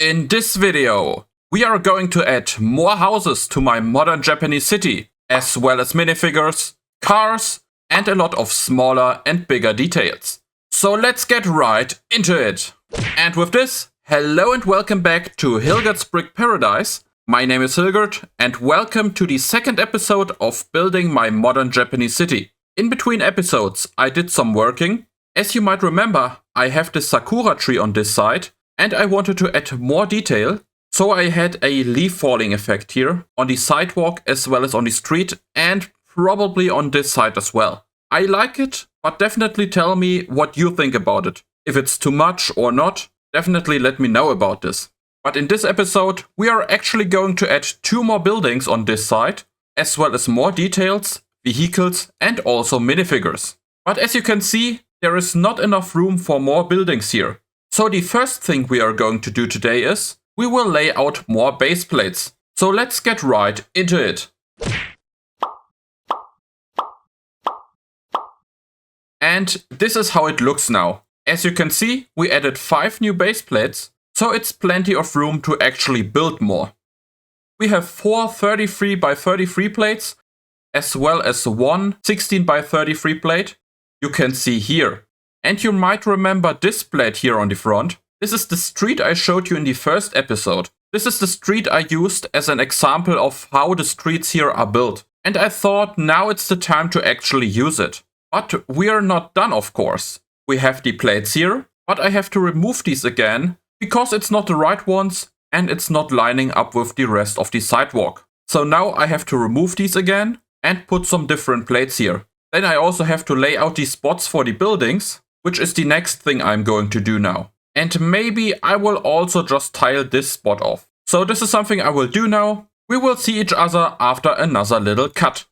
In this video, we are going to add more houses to my modern Japanese city, as well as minifigures, cars, and a lot of smaller and bigger details. So let's get right into it. And with this, hello and welcome back to Hilgert's Brick Paradise. My name is Hilgert, and welcome to the second episode of building my modern Japanese city. In between episodes, I did some working. As you might remember, I have the sakura tree on this side, and I wanted to add more detail, so I had a leaf falling effect here on the sidewalk as well as on the street and probably on this side as well. I like it, but definitely tell me what you think about it. If it's too much or not, definitely let me know about this. But in this episode, we are actually going to add 2 more buildings on this side, as well as more details, vehicles and also minifigures. But as you can see, there is not enough room for more buildings here. So the first thing we are going to do today is, we will lay out more base plates. So let's get right into it. And this is how it looks now. As you can see, we added 5 new base plates, so it's plenty of room to actually build more. We have 4 33 by 33 plates, as well as 1 16 by 33 plate. You can see here. And you might remember this plate here on the front. This is the street I showed you in the first episode. This is the street I used as an example of how the streets here are built. And I thought now it's the time to actually use it. But we are not done, of course. We have the plates here, but I have to remove these again because it's not the right ones and it's not lining up with the rest of the sidewalk. So now I have to remove these again and put some different plates here. Then I also have to lay out the spots for the buildings, which is the next thing I'm going to do now. And maybe I will also just tile this spot off. So this is something I will do now. We will see each other after another little cut.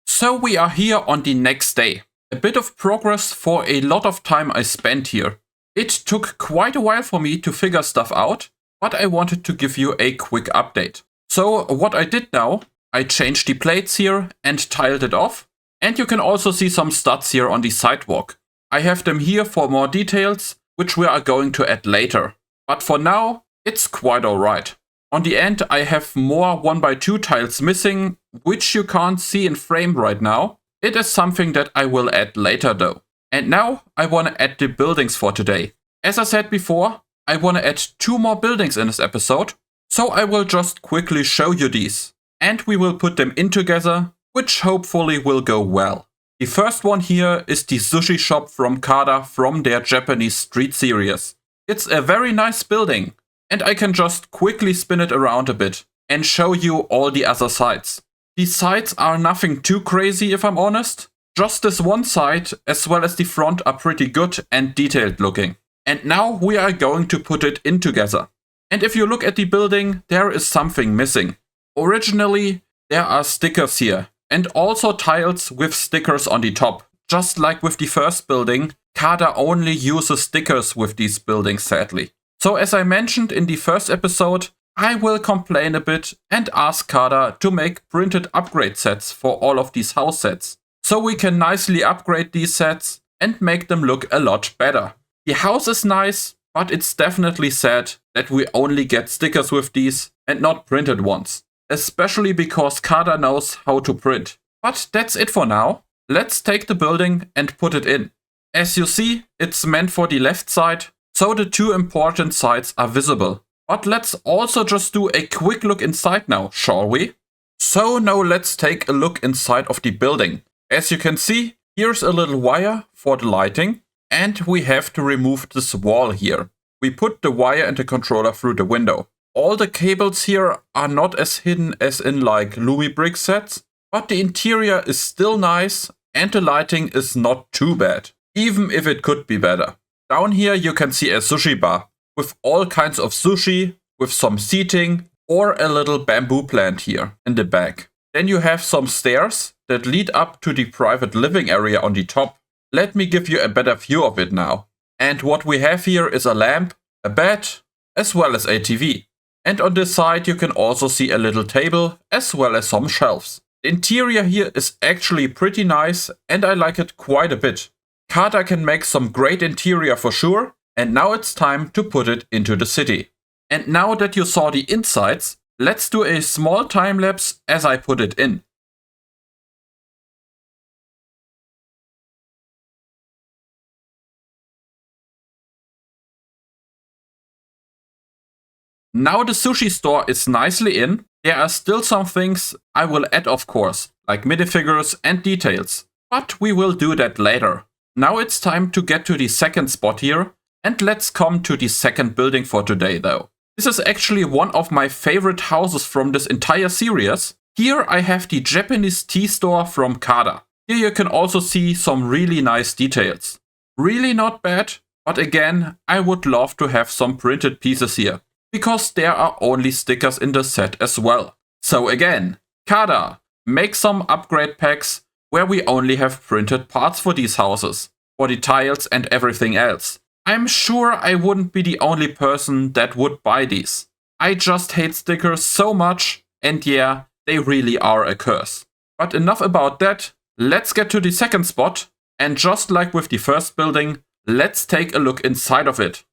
So we are here on the next day. A bit of progress for a lot of time I spent here. It took quite a while for me to figure stuff out, but I wanted to give you a quick update. So what I did now, I changed the plates here and tiled it off. And you can also see some studs here on the sidewalk. I have them here for more details, which we are going to add later. But for now, it's quite alright. On the end, I have more 1x2 tiles missing, which you can't see in frame right now. It is something that I will add later though. And now, I want to add the buildings for today. As I said before, I want to add 2 more buildings in this episode. So I will just quickly show you these. And we will put them in together, which hopefully will go well. The first one here is the sushi shop from Kada from their Japanese street series. It's a very nice building, and I can just quickly spin it around a bit and show you all the other sides. The sides are nothing too crazy if I'm honest. Just this one side as well as the front are pretty good and detailed looking. And now we are going to put it in together. And if you look at the building, there is something missing. Originally, there are stickers here. And also tiles with stickers on the top. Just like with the first building, Kada only uses stickers with these buildings sadly. So as I mentioned in the first episode, I will complain a bit and ask Kada to make printed upgrade sets for all of these house sets. So we can nicely upgrade these sets and make them look a lot better. The house is nice, but it's definitely sad that we only get stickers with these and not printed ones. Especially because Kada knows how to print. But that's it for now. Let's take the building and put it in. As you see, it's meant for the left side, so the 2 important sides are visible. But let's also just do a quick look inside now, shall we? So now let's take a look inside of the building. As you can see, here's a little wire for the lighting, and we have to remove this wall here. We put the wire and the controller through the window. All the cables here are not as hidden as in like Lumi brick sets, but the interior is still nice and the lighting is not too bad, even if it could be better. Down here you can see a sushi bar with all kinds of sushi, with some seating or a little bamboo plant here in the back. Then you have some stairs that lead up to the private living area on the top. Let me give you a better view of it now. And what we have here is a lamp, a bed, as well as a TV. And on this side you can also see a little table as well as some shelves. The interior here is actually pretty nice and I like it quite a bit. Kada can make some great interior for sure, and now it's time to put it into the city. And now that you saw the insides, let's do a small time lapse as I put it in. Now the sushi store is nicely in. There are still some things I will add, of course, like minifigures and details, but we will do that later. Now it's time to get to the second spot here, and let's come to the second building for today though. This is actually one of my favorite houses from this entire series. Here I have the Japanese tea store from Kada. Here you can also see some really nice details. Really not bad, but again, I would love to have some printed pieces here, because there are only stickers in the set as well. So again, Kada, make some upgrade packs where we only have printed parts for these houses, for the tiles and everything else. I'm sure I wouldn't be the only person that would buy these. I just hate stickers so much, and yeah, they really are a curse. But enough about that, let's get to the second spot, and just like with the first building, let's take a look inside of it.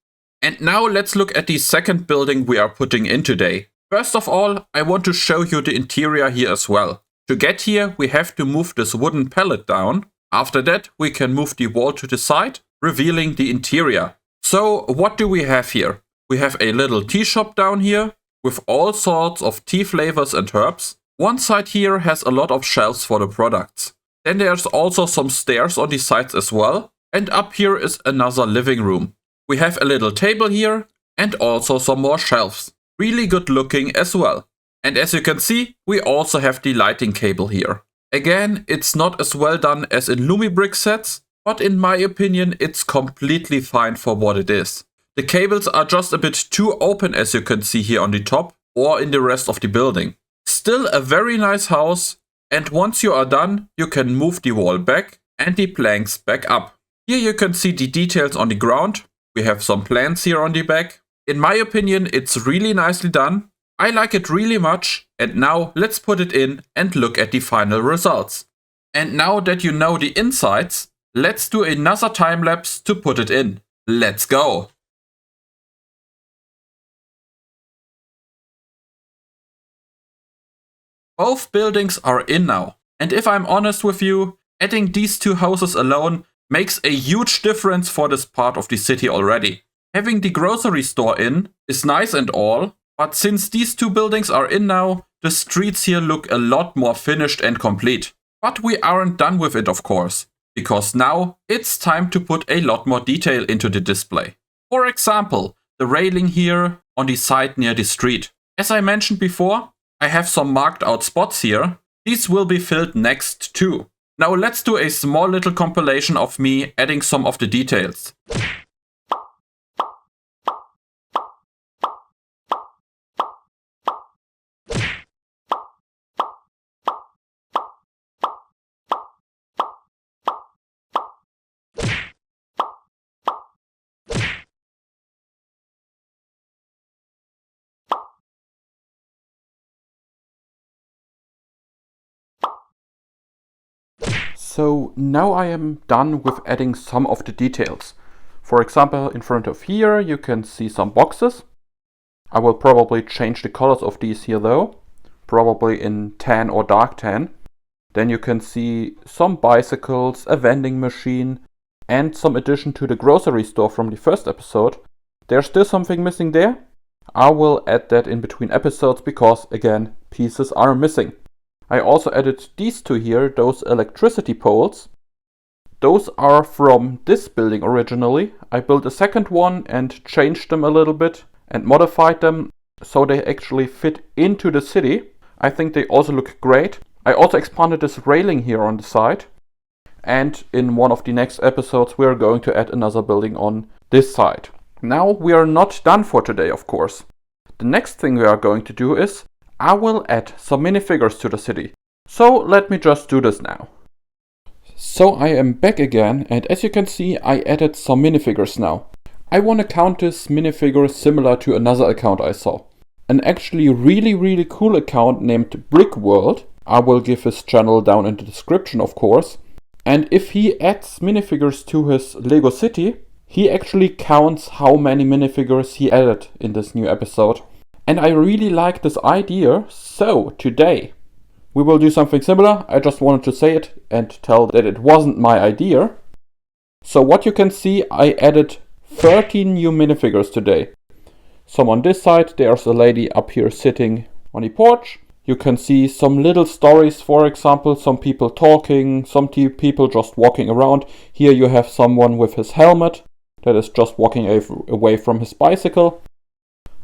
And now let's look at the second building we are putting in today. First of all, I want to show you the interior here as well. To get here, we have to move this wooden pallet down. After that, we can move the wall to the side, revealing the interior. So what do we have here? We have a little tea shop down here with all sorts of tea flavors and herbs. One side here has a lot of shelves for the products. Then there's also some stairs on the sides as well. And up here is another living room. We have a little table here and also some more shelves. Really good looking as well. And as you can see, we also have the lighting cable here. Again, it's not as well done as in Lumibrick sets, but in my opinion, it's completely fine for what it is. The cables are just a bit too open, as you can see here on the top or in the rest of the building. Still a very nice house, and once you are done, you can move the wall back and the planks back up. Here you can see the details on the ground. We have some plants here on the back. In my opinion, it's really nicely done. I like it really much, and now let's put it in and look at the final results. And now that you know the insides, let's do another time lapse to put it in. Let's go! Both buildings are in now, and if I'm honest with you, adding these two houses alone makes a huge difference for this part of the city already. Having the grocery store in is nice and all, but since these two buildings are in now, the streets here look a lot more finished and complete. But we aren't done with it, of course, because now it's time to put a lot more detail into the display. For example, the railing here on the side near the street. As I mentioned before, I have some marked out spots here. These will be filled next too. Now let's do a small little compilation of me adding some of the details. So now I am done with adding some of the details. For example, in front of here you can see some boxes. I will probably change the colors of these here though, probably in tan or dark tan. Then you can see some bicycles, a vending machine, and some addition to the grocery store from the first episode. There's still something missing there. I will add that in between episodes because, again, pieces are missing. I also added these two here, those electricity poles. Those are from this building originally. I built a second one and changed them a little bit and modified them so they actually fit into the city. I think they also look great. I also expanded this railing here on the side. And in one of the next episodes we are going to add another building on this side. Now we are not done for today, of course. The next thing we are going to do is I will add some minifigures to the city. So let me just do this now. So I am back again, and as you can see I added some minifigures now. I want to count this minifigure similar to another account I saw. An actually really cool account named Brick World. I will give his channel down in the description, of course. And if he adds minifigures to his Lego city, He actually counts how many minifigures he added in this new episode. And I really like this idea, so today we will do something similar. I just wanted to say it and tell that it wasn't my idea. So what you can see, I added 13 new minifigures today. Some on this side, there's a lady up here sitting on the porch. You can see some little stories, for example, some people talking, some people just walking around. Here you have someone with his helmet that is just walking away from his bicycle.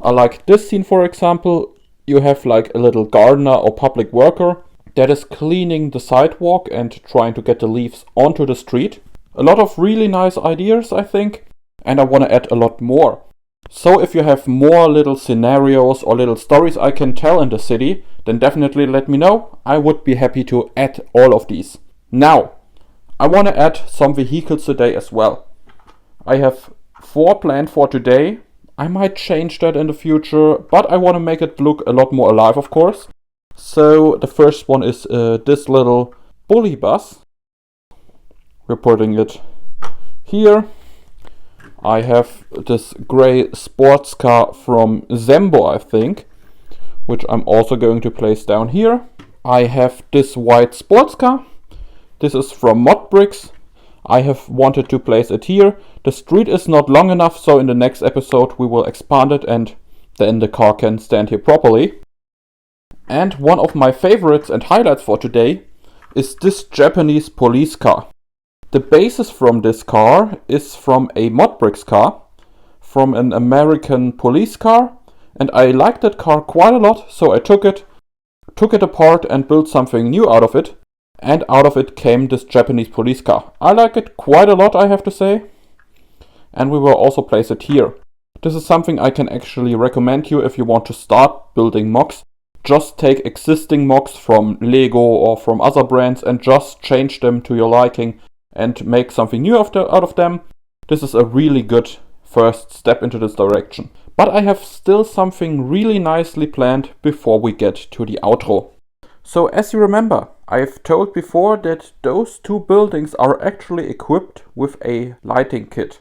I like this scene, for example. You have like a little gardener or public worker that is cleaning the sidewalk and trying to get the leaves onto the street. A lot of really nice ideas, I think, and I want to add a lot more. So if you have more little scenarios or little stories I can tell in the city, then definitely let me know. I would be happy to add all of these. Now, I want to add some vehicles today as well. I have 4 planned for today. I might change that in the future, but I want to make it look a lot more alive, of course. So the first one is this little bully bus. We're putting it here. I have this grey sports car from Zembo, I think, which I'm also going to place down here. I have this white sports car. This is from Mod Bricks. I have wanted to place it here. The street is not long enough, so in the next episode we will expand it and then the car can stand here properly. And one of my favorites and highlights for today is this Japanese police car. The basis from this car is from a Mod Bricks car, from an American police car, and I liked that car quite a lot, so I took it apart and built something new out of it. And out of it came this Japanese police car. I like it quite a lot, I have to say. And we will also place it here. This is something I can actually recommend you if you want to start building MOCs. Just take existing MOCs from Lego or from other brands and just change them to your liking and make something new out of them. This is a really good first step into this direction. But I have still something really nicely planned before we get to the outro. So as you remember, I've told before that those 2 buildings are actually equipped with a lighting kit.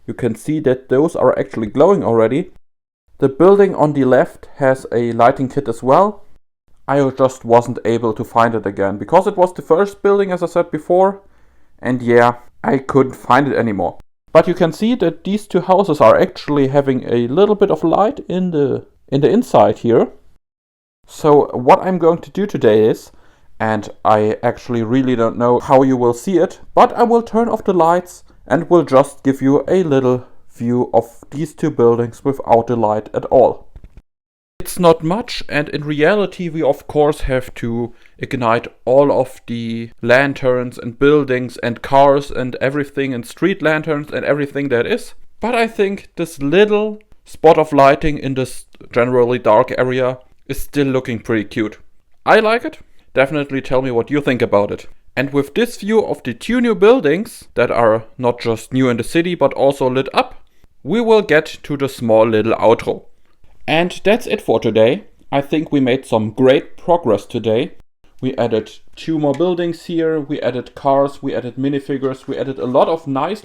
You can see that those are actually glowing already. The building on the left has a lighting kit as well. I just wasn't able to find it again because it was the first building, as I said before, and yeah, I couldn't find it anymore. But you can see that these 2 houses are actually having a little bit of light in the inside here. So what I'm going to do today is, and I actually really don't know how you will see it, but I will turn off the lights and will just give you a little view of these 2 buildings without the light at all. It's not much, and in reality we of course have to ignite all of the lanterns and buildings and cars and everything and street lanterns and everything that is. But I think this little spot of lighting in this generally dark area is still looking pretty cute. I like it. Definitely tell me what you think about it. And with this view of the 2 new buildings that are not just new in the city but also lit up, we will get to the small little outro. And that's it for today. I think we made some great progress today. We added 2 more buildings here, we added cars, we added minifigures, we added a lot of nice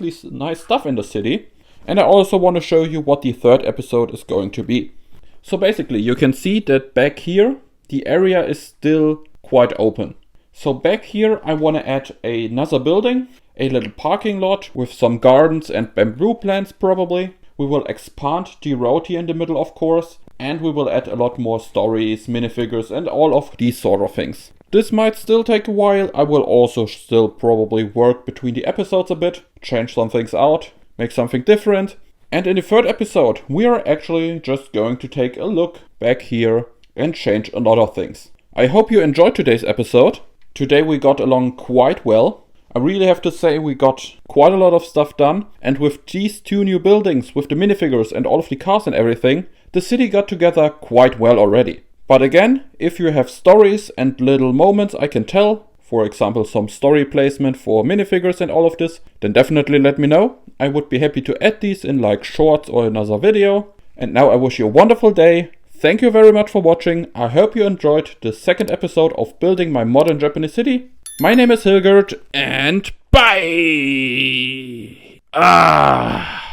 stuff in the city. And I also want to show you what the 3rd episode is going to be. So basically you can see that back here the area is still quite open. So back here I want to add another building, a little parking lot with some gardens and bamboo plants probably. We will expand the road here in the middle, of course, and we will add a lot more stories, minifigures and all of these sort of things. This might still take a while. I will also still probably work between the episodes a bit, change some things out, make something different. And in the 3rd episode, we are actually just going to take a look back here and change a lot of things. I hope you enjoyed today's episode. Today we got along quite well. I really have to say we got quite a lot of stuff done. And with these 2 new buildings, with the minifigures and all of the cars and everything, the city got together quite well already. But again, if you have stories and little moments I can tell, for example some story placement for minifigures and all of this, then definitely let me know. I would be happy to add these in like shorts or another video. And now I wish you a wonderful day. Thank you very much for watching. I hope you enjoyed the 2nd episode of building my modern Japanese city. My name is Hilgert and bye! Ah.